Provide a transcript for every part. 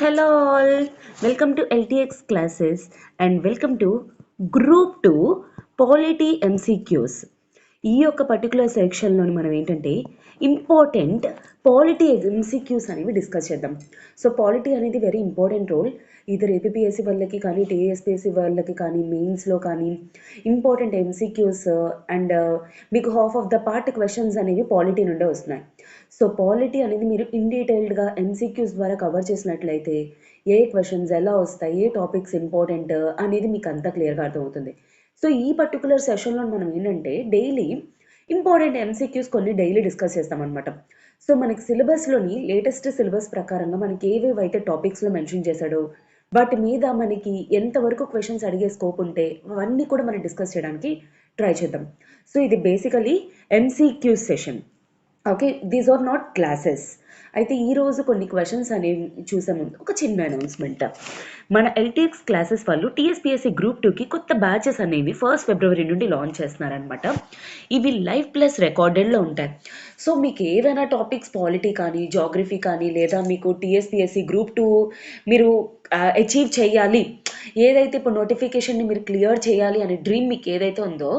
Hello all, welcome to LTX classes and welcome to Group 2 Polity MCQs. ఈ యొక్క particular సెక్షన్లోని మనం ఏంటంటే important polity MCQs అనేవి discuss చేద్దాం. సో పాలిటీ అనేది వెరీ ఇంపార్టెంట్ రోల్ ఇద్దరు ఏపీఎస్సి వాళ్ళకి కానీ టీఎస్పీఎస్సి వాళ్ళకి కానీ మెయిన్స్లో కానీ ఇంపార్టెంట్ ఎంసీక్యూస్ అండ్ మీకు half of the part questions అనేవి పాలిటీ నుండే వస్తున్నాయి. సో పాలిటీ అనేది మీరు ఇన్ డీటెయిల్డ్గా ఎంసీక్యూస్ ద్వారా కవర్ చేసినట్లయితే ఏ క్వశ్చన్స్ ఎలా వస్తాయి, ఏ టాపిక్స్ ఇంపార్టెంట్ అనేది మీకు అంతా క్లియర్గా అర్థమవుతుంది. సో ఈ పర్టికులర్ సెషన్లో మనం ఏంటంటే డైలీ ఇంపార్టెంట్ ఎంసీక్యూస్ కొన్ని డైలీ డిస్కస్ చేస్తామన్నమాట. సో మనకి సిలబస్లోని లేటెస్ట్ సిలబస్ ప్రకారంగా మనకి ఏవేవైతే టాపిక్స్లో మెన్షన్ చేశాడో వాటి మీద మనకి ఎంతవరకు క్వశ్చన్స్ అడిగే స్కోప్ ఉంటే అవన్నీ కూడా మనం డిస్కస్ చేయడానికి ట్రై చేద్దాం. సో ఇది basically MCQs session. Okay, these are not classes. అయితే ఈరోజు కొన్ని క్వశ్చన్స్ అనేవి చూసే ముందు ఒక చిన్న అనౌన్స్మెంట్. మన ఎల్టీఎక్స్ క్లాసెస్ వాళ్ళు టీఎస్పీఎస్సీ గ్రూప్ 2కి కొత్త బ్యాచెస్ అనేవి 1 ఫిబ్రవరి నుండి లాంచ్ చేస్తున్నారనమాట. ఇవి లైవ్ ప్లస్ రికార్డెడ్లో ఉంటాయి. సో మీకు ఏదైనా టాపిక్స్ పాలిటీ కానీ జాగ్రఫీ కానీ లేదా మీకు టీఎస్పీఎస్సీ గ్రూప్ 2 మీరు అచీవ్ చేయాలి, ఏదైతే ఇప్పుడు నోటిఫికేషన్ని మీరు క్లియర్ చేయాలి అనే డ్రీమ్ మీకు ఏదైతే ఉందో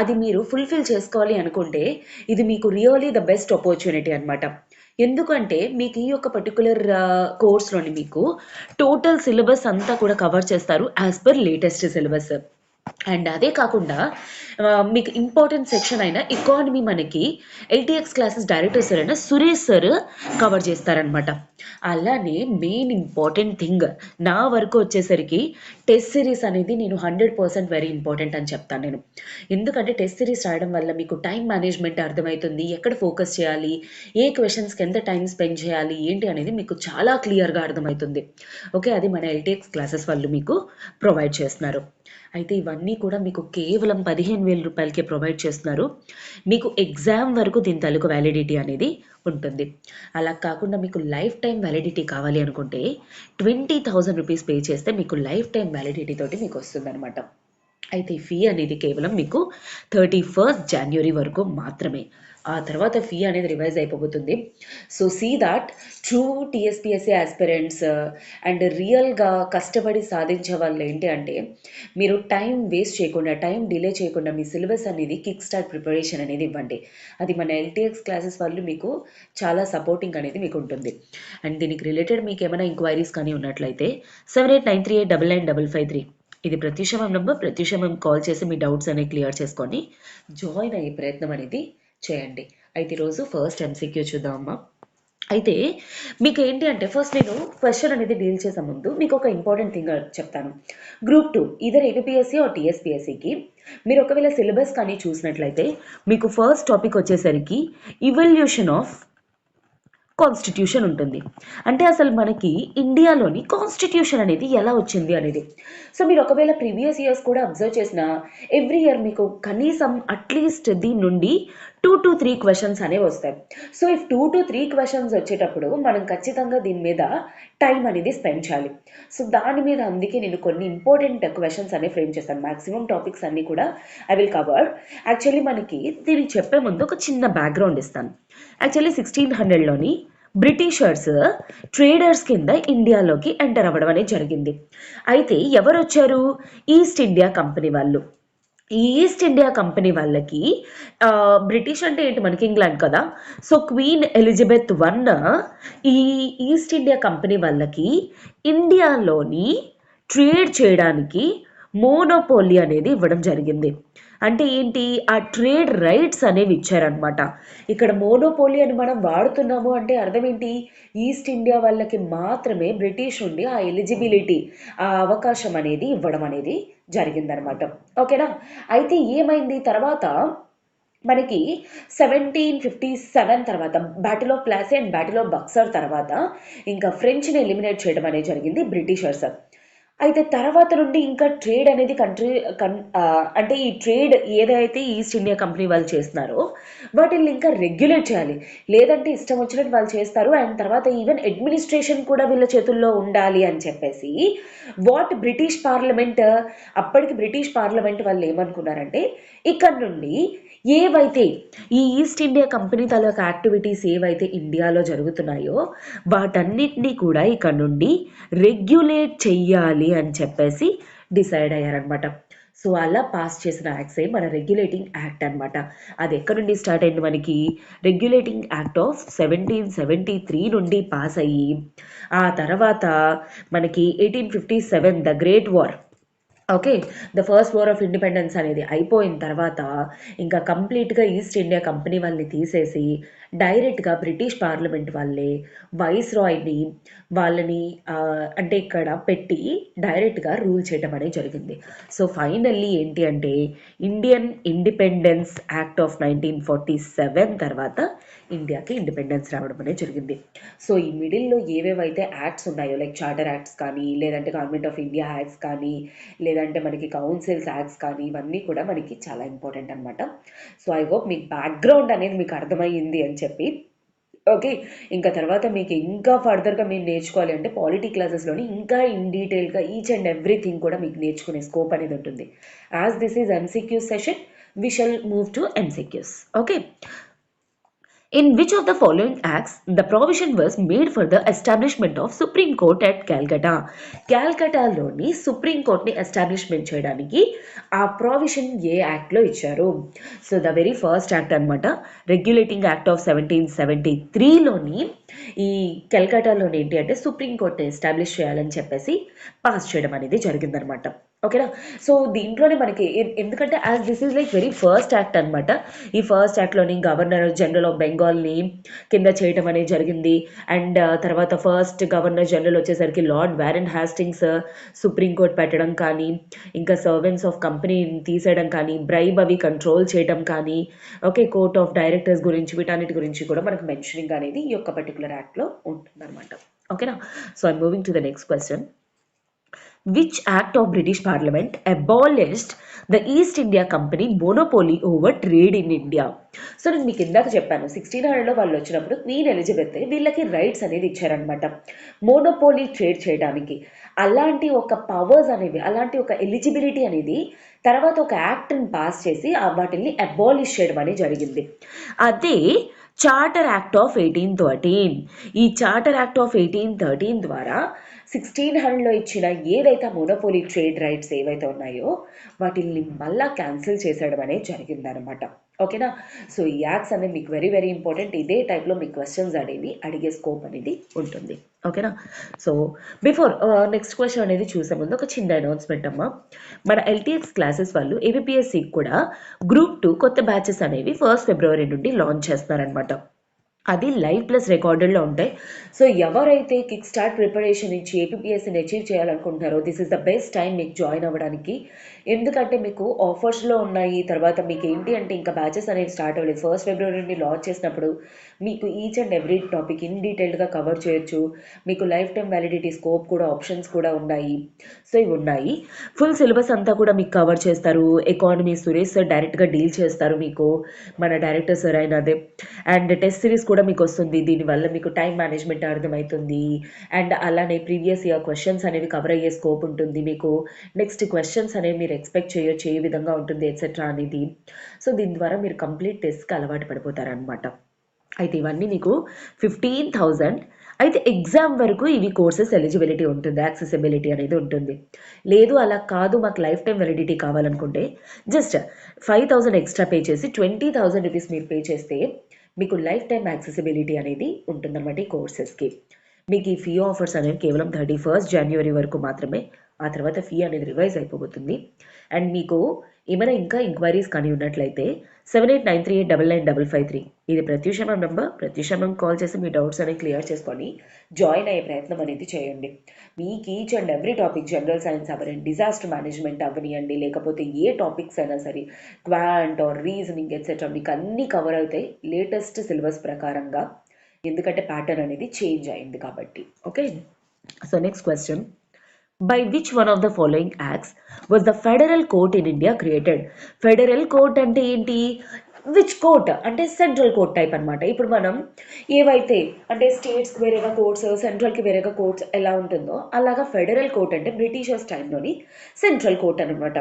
అది మీరు ఫుల్ఫిల్ చేసుకోవాలి అనుకుంటే ఇది మీకు రియలీ ద బెస్ట్ ఆపర్చునిటీ అనమాట. ఎందుకంటే మీకు ఈ యొక్క పర్టికులర్ కోర్స్లోని మీకు టోటల్ సిలబస్ అంతా కూడా కవర్ చేస్తారు as per latest syllabus. And అదే కాకుండా మీకు ఇంపార్టెంట్ సెక్షన్ అయిన ఎకానమీ మనకి ఎల్టీఎక్స్ క్లాసెస్ డైరెక్టర్ సార్ అయిన సురేష్ సార్ కవర్ చేస్తారనమాట. అలానే మెయిన్ ఇంపార్టెంట్ థింగ్ నా వరకు వచ్చేసరికి టెస్ట్ సిరీస్ అనేది నేను 100% వెరీ ఇంపార్టెంట్ అని చెప్తాను నేను. ఎందుకంటే టెస్ట్ సిరీస్ రాయడం వల్ల మీకు టైం మేనేజ్మెంట్ అర్థమవుతుంది, ఎక్కడ ఫోకస్ చేయాలి, ఏ క్వశ్చన్స్కి ఎంత టైం స్పెండ్ చేయాలి ఏంటి అనేది మీకు చాలా క్లియర్గా అర్థమవుతుంది. ఓకే, అది మన ఎల్టీఎక్స్ క్లాసెస్ వాళ్ళు మీకు ప్రొవైడ్ చేస్తున్నారు. అయితే ఇవన్నీ కూడా మీకు కేవలం 15,000 రూపాయలకే ప్రొవైడ్ చేస్తున్నారు. మీకు ఎగ్జామ్ వరకు దీని తాలూకు వ్యాలిడిటీ అనేది ఉంటుంది. అలా కాకుండా మీకు లైఫ్ టైం వ్యాలిడిటీ కావాలి అనుకుంటే 20,000 రూపీస్ పే చేస్తే మీకు లైఫ్ టైం వ్యాలిడిటీ తోటి మీకు వస్తుందన్నమాట. అయితే ఫీ అనేది కేవలం మీకు 31 జనవరి వరకు మాత్రమే. ఆ తర్వాత ఫీ అనేది రివైజ్ అయిపోతుంది. So see that true TSPSC aspirants and రియల్గా కష్టపడి సాధించే వాళ్ళు ఏంటి అంటే మీరు టైం వేస్ట్ చేయకుండా, టైం డిలే చేయకుండా మీ సిలబస్ అనేది కిక్ స్టార్ట్ ప్రిపరేషన్ అనేది ఇవ్వండి. అది మన ఎల్టీఎక్స్ క్లాసెస్ వాళ్ళు మీకు చాలా సపోర్టింగ్ అనేది మీకు ఉంటుంది. అండ్ దీనికి రిలేటెడ్ మీకు ఏమైనా ఎంక్వైరీస్ కానీ ఉన్నట్లయితే 7893899553 ఇది ప్రత్యూషమం నెంబర్. ప్రత్యూషమం కాల్ చేసి మీ డౌట్స్ అనేవి క్లియర్ చేసుకొని జాయిన్ అయ్యే ప్రయత్నం అనేది చేయండి. అయితే ఈరోజు ఫస్ట్ ఎంసీక్యూ చూద్దామమ్మా. అయితే మీకు ఏంటి అంటే ఫస్ట్ నేను క్వశ్చన్ అనేది డీల్ చేసే ముందు మీకు ఒక ఇంపార్టెంట్ థింగ్ చెప్తాను. గ్రూప్ 2 ఇదర్ ఏపీఎస్సీ ఆర్ టీఎస్పీఎస్సీకి మీరు ఒకవేళ సిలబస్ కానీ చూసినట్లయితే మీకు ఫస్ట్ టాపిక్ వచ్చేసరికి ఇవల్యూషన్ ఆఫ్ కాన్స్టిట్యూషన్ ఉంటుంది. అంటే అసలు మనకి ఇండియాలోని కాన్స్టిట్యూషన్ అనేది ఎలా వచ్చింది అనేది. సో మీరు ఒకవేళ ప్రీవియస్ ఇయర్స్ కూడా అబ్జర్వ్ చేసిన ఎవ్రీ ఇయర్ మీకు కనీసం అట్లీస్ట్ దీని నుండి 2 to 3 క్వశ్చన్స్ అనేవి వస్తాయి. సో ఇఫ్ 2 to 3 క్వశ్చన్స్ వచ్చేటప్పుడు మనం ఖచ్చితంగా దీని మీద టైం అనేది స్పెండ్ చేయాలి. సో దాని మీద అందుకే నేను కొన్ని ఇంపార్టెంట్ క్వశ్చన్స్ అనేవి ఫ్రేమ్ చేస్తాను. మ్యాక్సిమం టాపిక్స్ అన్నీ కూడా ఐ విల్ కవర్. యాక్చువల్లీ మనకి దీనికి చెప్పే ముందు ఒక చిన్న బ్యాక్గ్రౌండ్ ఇస్తాను. యాక్చువల్లీ 1600లోని బ్రిటిషర్స్ ట్రేడర్స్ కింద ఇండియాలోకి ఎంటర్ అవ్వడం అనేది జరిగింది. అయితే ఎవరు వచ్చారు? ఈస్ట్ ఇండియా కంపెనీ వాళ్ళు. ఈ ఈస్ట్ ఇండియా కంపెనీ వాళ్ళకి బ్రిటిష్ అంటే ఏంటి, మనకి ఇంగ్లాండ్ కదా. సో క్వీన్ ఎలిజబెత్ ఈ ఈస్ట్ ఇండియా కంపెనీ వాళ్ళకి ఇండియాలోని ట్రేడ్ చేయడానికి మోనోపోలీ అనేది ఇవ్వడం జరిగింది. అంటే ఏంటి, ఆ ట్రేడ్ రైట్స్ అనేవి ఇచ్చారనమాట. ఇక్కడ మోనోపోలీ అని మనం వాడుతున్నాము అంటే అర్థం ఏంటి, ఈస్ట్ ఇండియా వాళ్ళకి మాత్రమే బ్రిటిష్ నుండి ఆ ఎలిజిబిలిటీ, ఆ అవకాశం అనేది ఇవ్వడం అనేది జరిగిందనమాట. ఓకేనా. అయితే ఏమైంది తర్వాత మనకి 1757 తర్వాత battle of Plassey and battle of Buxar తర్వాత ఇంకా ఫ్రెంచ్ని ఎలిమినేట్ చేయడం అనేది జరిగింది బ్రిటిషర్స్. అయితే తర్వాత నుండి ఇంకా ట్రేడ్ అనేది అంటే ఈ ట్రేడ్ ఏదైతే ఈస్ట్ ఇండియా కంపెనీ వాళ్ళు చేస్తున్నారో వాటిని ఇంకా రెగ్యులేట్ చేయాలి. లేదంటే ఇష్టం వచ్చినట్టు వాళ్ళు చేస్తారు. అండ్ తర్వాత ఈవెన్ అడ్మినిస్ట్రేషన్ కూడా వీళ్ళ చేతుల్లో ఉండాలి అని చెప్పేసి బ్రిటిష్ పార్లమెంట్, అప్పటికి బ్రిటిష్ పార్లమెంట్ వాళ్ళు ఏమనుకున్నారంటే ఇక్కడ నుండి ఏవైతే ఈ ఈస్ట్ ఇండియా కంపెనీ తాలూకా యాక్టివిటీస్ ఏవైతే ఇండియాలో జరుగుతున్నాయో వాటన్నిటినీ కూడా ఇక్కడ నుండి రెగ్యులేట్ చెయ్యాలి అని చెప్పేసి డిసైడ్ అయ్యారనమాట. సో అలా పాస్ చేసిన యాక్ట్సే మన రెగ్యులేటింగ్ యాక్ట్ అనమాట. అది ఎక్కడ నుండి స్టార్ట్ అయింది మనకి? రెగ్యులేటింగ్ యాక్ట్ ఆఫ్ 1773 నుండి పాస్ అయ్యి ఆ తర్వాత మనకి 1857 the great war, okay, the first war of independence అనేది అయిపోయిన తర్వాత ఇంకా కంప్లీట్గా ఈస్ట్ ఇండియా కంపెనీ వాళ్ళని తీసేసి డైరెక్ట్గా బ్రిటిష్ పార్లమెంట్ వాళ్ళే వైస్ రాయ్ని వాళ్ళని అంటే ఇక్కడ పెట్టి డైరెక్ట్గా రూల్ చేయడం అనేది జరిగింది. సో ఫైనల్లీ ఏంటి అంటే ఇండియన్ ఇండిపెండెన్స్ యాక్ట్ ఆఫ్ 1947 తర్వాత ఇండియాకి ఇండిపెండెన్స్ రావడం అనేది జరిగింది. సో ఈ మిడిల్లో ఏవేవైతే యాక్ట్స్ ఉన్నాయో లైక్ చార్టర్ యాక్ట్స్ కానీ, లేదంటే గవర్నమెంట్ ఆఫ్ ఇండియా యాక్ట్స్ కానీ, లేదంటే మనకి కౌన్సిల్స్ యాక్ట్స్ కానీ, ఇవన్నీ కూడా మనకి చాలా ఇంపార్టెంట్ అనమాట. సో ఐ హోప్ మీకు బ్యాక్గ్రౌండ్ అనేది మీకు అర్థమయ్యింది అని చెప్పి. ఓకే, ఇంకా తర్వాత మీకు ఇంకా ఫర్దర్గా మీరు నేర్చుకోవాలి అంటే పాలిటీ క్లాసెస్లోని ఇంకా ఇన్ డీటెయిల్గా ఈచ్ అండ్ ఎవ్రీథింగ్ కూడా మీకు నేర్చుకునే స్కోప్ అనేది ఉంటుంది. As this is MCQs session, we shall move to MCQs. Okay, in which of the following acts the provision was made for the establishment of Supreme Court at Calcutta? క్యాల్కటాలోని supreme కోర్ట్ని establishment చేయడానికి ఆ provision ఏ యాక్ట్లో ఇచ్చారు? So the very first act అనమాట, regulating act of 1773లోని ఈ కల్కటాలోని ఏంటి అంటే సుప్రీం కోర్ట్ని ఎస్టాబ్లిష్ చేయాలని చెప్పేసి పాస్ చేయడం అనేది జరిగిందనమాట. ఓకేనా? సో దీంట్లోనే మనకి ఎందుకంటే as this is like very first act అనమాట. ఈ ఫస్ట్ యాక్ట్లోని గవర్నర్ జనరల్ ఆఫ్ బెంగాల్ని కింద చేయడం అనేది జరిగింది. అండ్ తర్వాత ఫస్ట్ గవర్నర్ జనరల్ వచ్చేసరికి లార్డ్ వారెన్ హాస్టింగ్స్ సుప్రీంకోర్టు పెట్టడం కానీ, ఇంకా సర్వెంట్స్ ఆఫ్ కంపెనీని తీసేయడం కానీ, బ్రైబ్ అవి కంట్రోల్ చేయడం కానీ, ఓకే, కోర్ట్ ఆఫ్ డైరెక్టర్స్ గురించి వీటన్నిటి గురించి కూడా మనకు మెన్షనింగ్ అనేది ఈ యొక్క పర్టికులర్ యాక్ట్లో ఉంటుందన్నమాట. ఓకేనా? So I'm moving to the next question. Which act of British Parliament abolished the East India Company monopoly over trade in India? So నేను మీకు ఇందాక చెప్పాను 1600లో వాళ్ళు వచ్చినప్పుడు క్వీన్ ఎలిజబెత్ వీళ్ళకి రైట్స్ అనేది ఇచ్చారనమాట మోనోపోలీ ట్రేడ్ చేయడానికి. అలాంటి ఒక పవర్స్ అనేవి, అలాంటి ఒక ఎలిజిబిలిటీ అనేది తర్వాత ఒక యాక్ట్ని పాస్ చేసి వాటిని అబాలిష్ చేయడం అనేది జరిగింది. అదే చార్టర్ యాక్ట్ ఆఫ్ 1813. ఈ చార్టర్ యాక్ట్ ఆఫ్ 1813 ద్వారా 1600లో ఇచ్చిన ఏదైతే మోనోపోలీ ట్రేడ్ రైట్స్ ఏవైతే ఉన్నాయో వాటిని మళ్ళా క్యాన్సిల్ చేసేయడం అనేది జరిగిందనమాట. ఓకేనా? సో ఈ యాక్ట్స్ అనేది మీకు వెరీ వెరీ ఇంపార్టెంట్. ఇదే టైప్లో మీకు క్వశ్చన్స్ అడిగే స్కోప్ అనేది ఉంటుంది. ఓకేనా? సో బిఫోర్ నెక్స్ట్ క్వశ్చన్ అనేది చూసే ముందు ఒక చిన్న అనౌన్స్మెంట్ అమ్మా. మన ఎల్టీఎక్స్ క్లాసెస్ వాళ్ళు ఏబిపిఎస్సికి కూడా గ్రూప్ 2 కొత్త బ్యాచెస్ అనేవి 1 ఫిబ్రవరి నుండి లాంచ్ చేస్తున్నారనమాట. అది లైవ్ ప్లస్ రికార్డెడ్లో ఉంటాయి. సో ఎవరైతే కిక్ స్టార్ట్ ప్రిపరేషన్ ఇచ్చి ఏపీఎస్సీని అచీవ్ చేయాలనుకుంటున్నారో this is the best time మీకు జాయిన్ అవ్వడానికి. ఎందుకంటే మీకు ఆఫర్స్లో ఉన్నాయి. తర్వాత మీకు ఏంటి అంటే ఇంకా బ్యాచెస్ అనేవి స్టార్ట్ అవ్వలేదు. 1 ఫిబ్రవరి నుండి లాంచ్ చేసినప్పుడు మీకు each and every topic in డీటెయిల్డ్గా కవర్ చేయొచ్చు. మీకు లైఫ్ టైం వ్యాలిడిటీ స్కోప్ కూడా ఆప్షన్స్ కూడా ఉన్నాయి. సో ఇవి ఉన్నాయి. ఫుల్ సిలబస్ అంతా కూడా మీకు కవర్ చేస్తారు. ఎకానమీ సురేష్ సార్ డైరెక్ట్గా డీల్ చేస్తారు మీకు, మన డైరెక్టర్ సార్ అయినదే. అండ్ టెస్ట్ సిరీస్ కూడా మీకు వస్తుంది. దీనివల్ల మీకు టైం మేనేజ్మెంట్ అర్థమవుతుంది. అండ్ అలానే ప్రీవియస్ ఇయర్ క్వశ్చన్స్ అనేవి కవర్ అయ్యే స్కోప్ ఉంటుంది మీకు. నెక్స్ట్ క్వశ్చన్స్ అనేవి మీరు ఎక్స్పెక్ట్ చేయొచ్చు, ఏ విధంగా ఉంటుంది ఎట్సెట్రా అనేది. సో దీని ద్వారా మీరు కంప్లీట్ టెస్ట్కి అలవాటు పడిపోతారనమాట. అయితే ఇవన్నీ మీకు 15,000. అయితే ఎగ్జామ్ వరకు ఇవి కోర్సెస్ ఎలిజిబిలిటీ ఉంటుంది, యాక్సెసిబిలిటీ అనేది ఉంటుంది. లేదు అలా కాదు మాకు లైఫ్ టైం వ్యాలిడిటీ కావాలనుకుంటే జస్ట్ 5,000 ఎక్స్ట్రా పే చేసి 20,000 రూపీస్ మీరు పే చేస్తే మీకు లైఫ్ టైం యాక్సెసిబిలిటీ అనేది ఉంటుందన్నమాట ఈ కోర్సెస్కి. మీకు ఈ ఫీ ఆఫర్స్ అనేవి కేవలం 31 జనవరి వరకు మాత్రమే. ఆ తర్వాత ఫీ అనేది రివైజ్ అయిపోతుంది. అండ్ మీకు ఏమైనా ఇంకా ఎంక్వైరీస్ కానీ ఉన్నట్లయితే 7893899553 ఇది Pratyusha ma'am number. Pratyusha ma'am call చేసి మీ డౌట్స్ అనేవి క్లియర్ చేసుకొని జాయిన్ అయ్యే ప్రయత్నం అనేది చేయండి. మీకు each and every topic, general science అవ్వనండి, డిజాస్టర్ మేనేజ్మెంట్ అవ్వనియండి, లేకపోతే ఏ టాపిక్స్ అయినా సరే, క్వాంట్ ఆర్ రీజనింగ్ ఎట్సెట్రా మీకు అన్నీ కవర్ అవుతాయి లేటెస్ట్ సిలబస్ ప్రకారంగా. ఎందుకంటే ప్యాటర్న్ అనేది చేంజ్ అయింది కాబట్టి. Okay, so next question. By which one of the following acts was the federal court in India created? Federal court అంటే ఏంటి? విచ్ కోర్ట్ అంటే సెంట్రల్ కోర్ట్ టైప్ అనమాట. ఇప్పుడు మనం ఏవైతే అంటే స్టేట్స్కి వేరేగా కోర్ట్స్, సెంట్రల్కి వేరేగా కోర్ట్స్ ఎలా ఉంటుందో అలాగా ఫెడరల్ కోర్ట్ అంటే బ్రిటిషర్స్ టైంలోని సెంట్రల్ కోర్ట్ అనమాట.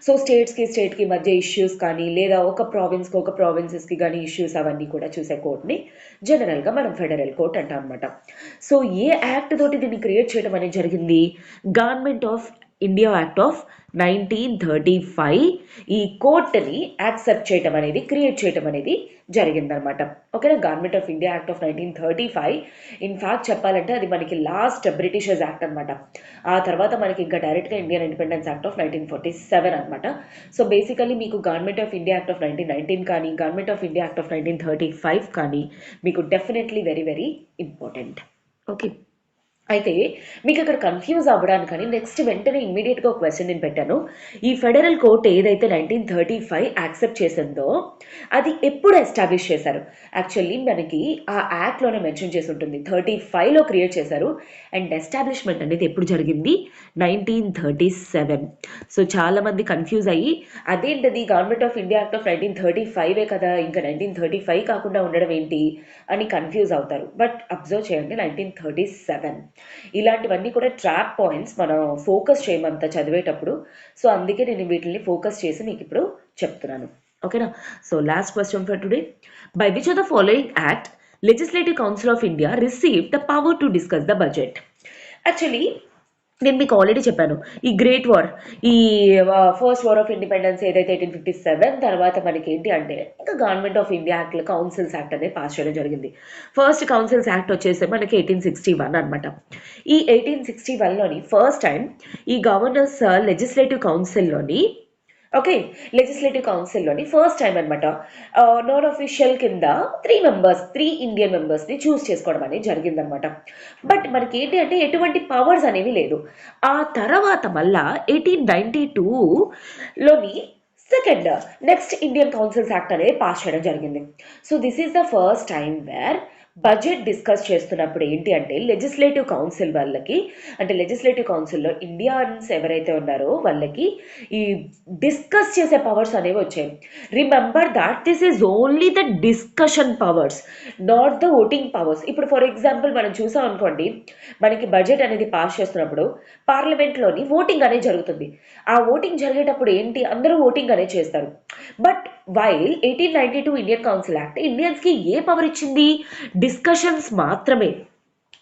సో స్టేట్కి మధ్య ఇష్యూస్ కానీ లేదా ఒక ప్రావిన్స్కి ఒక ప్రావిన్సెస్కి కానీ ఇష్యూస్ అవన్నీ కూడా చూసే కోర్ట్ని జనరల్గా మనం ఫెడరల్ కోర్ట్ అంటాం అనమాట. సో ఏ యాక్ట్ తోటి దీన్ని క్రియేట్ చేయడం అనేది జరిగింది? Government of India act of 1935 ఈ కోర్టుని యాక్సెప్ట్ చేయటం అనేది, క్రియేట్ చేయటం అనేది జరిగిందనమాట. ఓకేనా? Government of India act of 1935 in fact చెప్పాలంటే అది మనకి లాస్ట్ బ్రిటిషర్స్ యాక్ట్ అనమాట. ఆ తర్వాత మనకి ఇంకా డైరెక్ట్గా ఇండియన్ ఇండిపెండెన్స్ యాక్ట్ ఆఫ్ 1947 అనమాట. సో బేసికలీ మీకు government of India act of 1919 కానీ government of India act of 1935 కానీ మీకు definitely very very important. Okay, అయితే మీకు అక్కడ కన్ఫ్యూజ్ అవ్వడానికని నెక్స్ట్ వెంటనే ఇమ్మీడియట్గా ఒక క్వశ్చన్ నేను పెట్టాను. ఈ ఫెడరల్ కోర్ట్ ఏదైతే 1935 యాక్సెప్ట్ చేసిందో అది ఎప్పుడు ఎస్టాబ్లిష్ చేశారు? యాక్చువల్లీ మనకి ఆ యాక్ట్లోనే మెన్షన్ చేసి ఉంటుంది, 35లో క్రియేట్ చేశారు. అండ్ ఎస్టాబ్లిష్మెంట్ అనేది ఎప్పుడు జరిగింది? 1937. సో చాలామంది కన్ఫ్యూజ్ అయ్యి అదేంటది government of India act of 1935 కదా, ఇంకా 1935 కాకుండా ఉండడం ఏంటి అని కన్ఫ్యూజ్ అవుతారు. బట్ అబ్జర్వ్ చేయండి, 1937. ఇలాంటివన్నీ కూడా ట్రాప్ పాయింట్స్ మనం ఫోకస్ చేయమంతా చదివేటప్పుడు. సో అందుకే నేను వీటిని ఫోకస్ చేసి మీకు ఇప్పుడు చెప్తున్నాను. ఓకేనా? So last question for today. By which of the following act legislative council of India receive the power to discuss the budget? Actually నేను మీకు ఆల్రెడీ చెప్పాను, ఈ గ్రేట్ వార్, ఈ ఫస్ట్ వార్ ఆఫ్ ఇండిపెండెన్స్ ఏదైతే 1857 తర్వాత మనకి ఏంటి అంటే ఇంకా government of India act, councils act అనేది పాస్ చేయడం జరిగింది. ఫస్ట్ కౌన్సిల్స్ యాక్ట్ వచ్చేసి మనకి 1861 అనమాట. ఈ 1861లోని ఫస్ట్ టైం ఈ గవర్నర్స్ లెజిస్లేటివ్ కౌన్సిల్లోని, ఓకే, లెజిస్లేటివ్ కౌన్సిల్లోని ఫస్ట్ టైం అనమాట నాన్ అఫీషియల్ కింద 3 ఇండియన్ మెంబర్స్ని చూస్ చేసుకోవడం అనేది జరిగిందనమాట. బట్ మనకి ఏంటి అంటే ఎటువంటి పవర్స్ అనేవి లేదు. ఆ తర్వాత మళ్ళా 1892లోని second next Indian councils act అనేది పాస్ చేయడం జరిగింది. So this is the first time where budget discuss చేస్తున్నప్పుడు ఏంటి అంటే లెజిస్లేటివ్ కౌన్సిల్ వాళ్ళకి, అంటే లెజిస్లేటివ్ కౌన్సిల్లో ఇండియన్స్ ఎవరైతే ఉన్నారో వాళ్ళకి ఈ డిస్కస్ చేసే పవర్స్ అనేవి వచ్చాయి. Remember that this is only the discussion powers, not the voting powers. ఇప్పుడు ఫర్ ఎగ్జాంపుల్ మనం చూసాం అనుకోండి, మనకి బడ్జెట్ అనేది పాస్ చేస్తున్నప్పుడు పార్లమెంట్లోని ఓటింగ్ అనేది జరుగుతుంది. ఆ ఓటింగ్ జరిగేటప్పుడు ఏంటి, అందరూ ఓటింగ్ అనేది చేస్తారు. But while 1892 Indian council act ఇండియన్స్కి ఏ పవర్ ఇచ్చింది? డిస్కషన్స్ మాత్రమే.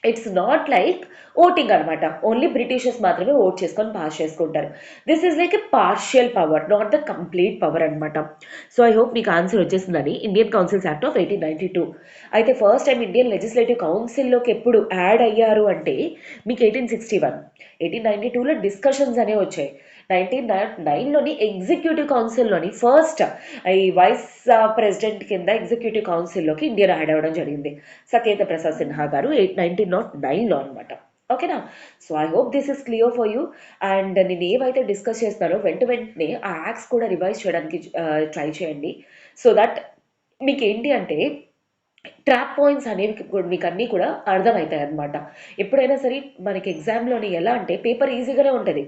ఇట్స్ నాట్ లైక్ ఓటింగ్ అనమాట. ఓన్లీ బ్రిటిషర్స్ మాత్రమే ఓట్ చేసుకొని పాస్ చేసుకుంటారు. This is like a partial power, not the complete power అనమాట. సో ఐ హోప్ మీకు ఆన్సర్ వచ్చేసిందని. Indian councils act of 1892. అయితే ఫస్ట్ టైం ఇండియన్ లెజిస్లేటివ్ కౌన్సిల్లోకి ఎప్పుడు యాడ్ అయ్యారు అంటే మీకు 1861. 1892లో డిస్కషన్స్ అనేవి వచ్చాయి. 1909లోని ఎగ్జిక్యూటివ్ కౌన్సిల్లోని ఫస్ట్ ఈ వైస్ ప్రెసిడెంట్ కింద ఎగ్జిక్యూటివ్ కౌన్సిల్లోకి ఇండియా యాడ్ అవ్వడం జరిగింది, సత్యేంద్ర ప్రసాద్ సిన్హా గారు 1909లో అనమాట. ఓకేనా? So I hope this is clear for you. And నేను ఏవైతే డిస్కస్ చేస్తున్నానో వెంటనే ఆ యాక్ట్స్ కూడా రివైజ్ చేయడానికి ట్రై చేయండి. సో దట్ మీకు ఏంటి అంటే ట్రాప్ పాయింట్స్ అనేవి మీకు అన్నీ కూడా అర్థమవుతాయి అన్నమాట. ఎప్పుడైనా సరే మనకి ఎగ్జామ్లోని ఎలా అంటే పేపర్ ఈజీగానే ఉంటుంది,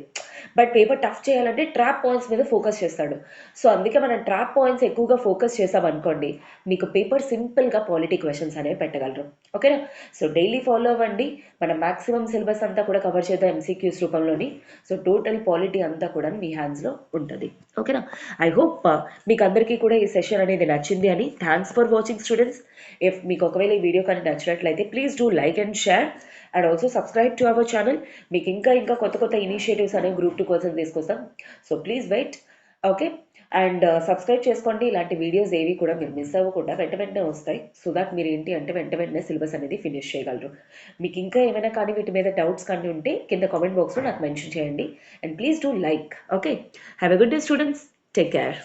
బట్ పేపర్ టఫ్ చేయాలంటే ట్రాప్ పాయింట్స్ మీద ఫోకస్ చేస్తాడు. సో అందుకే మనం ట్రాప్ పాయింట్స్ ఎక్కువగా ఫోకస్ చేసామనుకోండి, మీకు పేపర్ సింపుల్గా పాలిటీ క్వశ్చన్స్ అనేవి పెట్టగలరు. ఓకేనా? సో డైలీ ఫాలో అవ్వండి. మనం మ్యాక్సిమం సిలబస్ అంతా కూడా కవర్ చేద్దాం ఎంసీక్యూస్ రూపంలోని. సో టోటల్ పాలిటీ అంతా కూడా మీ హ్యాండ్స్లో ఉంటుంది. ఓకేనా? ఐ హోప్ మీకు అందరికీ కూడా ఈ సెషన్ అనేది నచ్చింది అని. Thanks for watching students. If మీకు ఒకవేళ ఈ వీడియో కానీ నచ్చినట్లయితే please do like and share and also subscribe to our channel. మీకు ఇంకా కొత్త ఇనిషియేటివ్స్ అనేవి గ్రూప్ 2 కోసం తీసుకొస్తాం. So please wait. Okay, and subscribe చేసుకోండి. ఇలాంటి వీడియోస్ ఏవి కూడా మీరు మిస్ అవ్వకుండా వెంటనే వస్తాయి. సో దట్ మీరు ఏంటి అంటే వెంటనే సిలబస్ అనేది ఫినిష్ చేయగలరు. మీకు ఇంకా ఏమైనా కానీ వీటి మీద డౌట్స్ కానీ ఉంటే కింద కామెంట్ బాక్స్లో నాకు మెన్షన్ చేయండి. And please do like. Okay, have a good day students. Take care.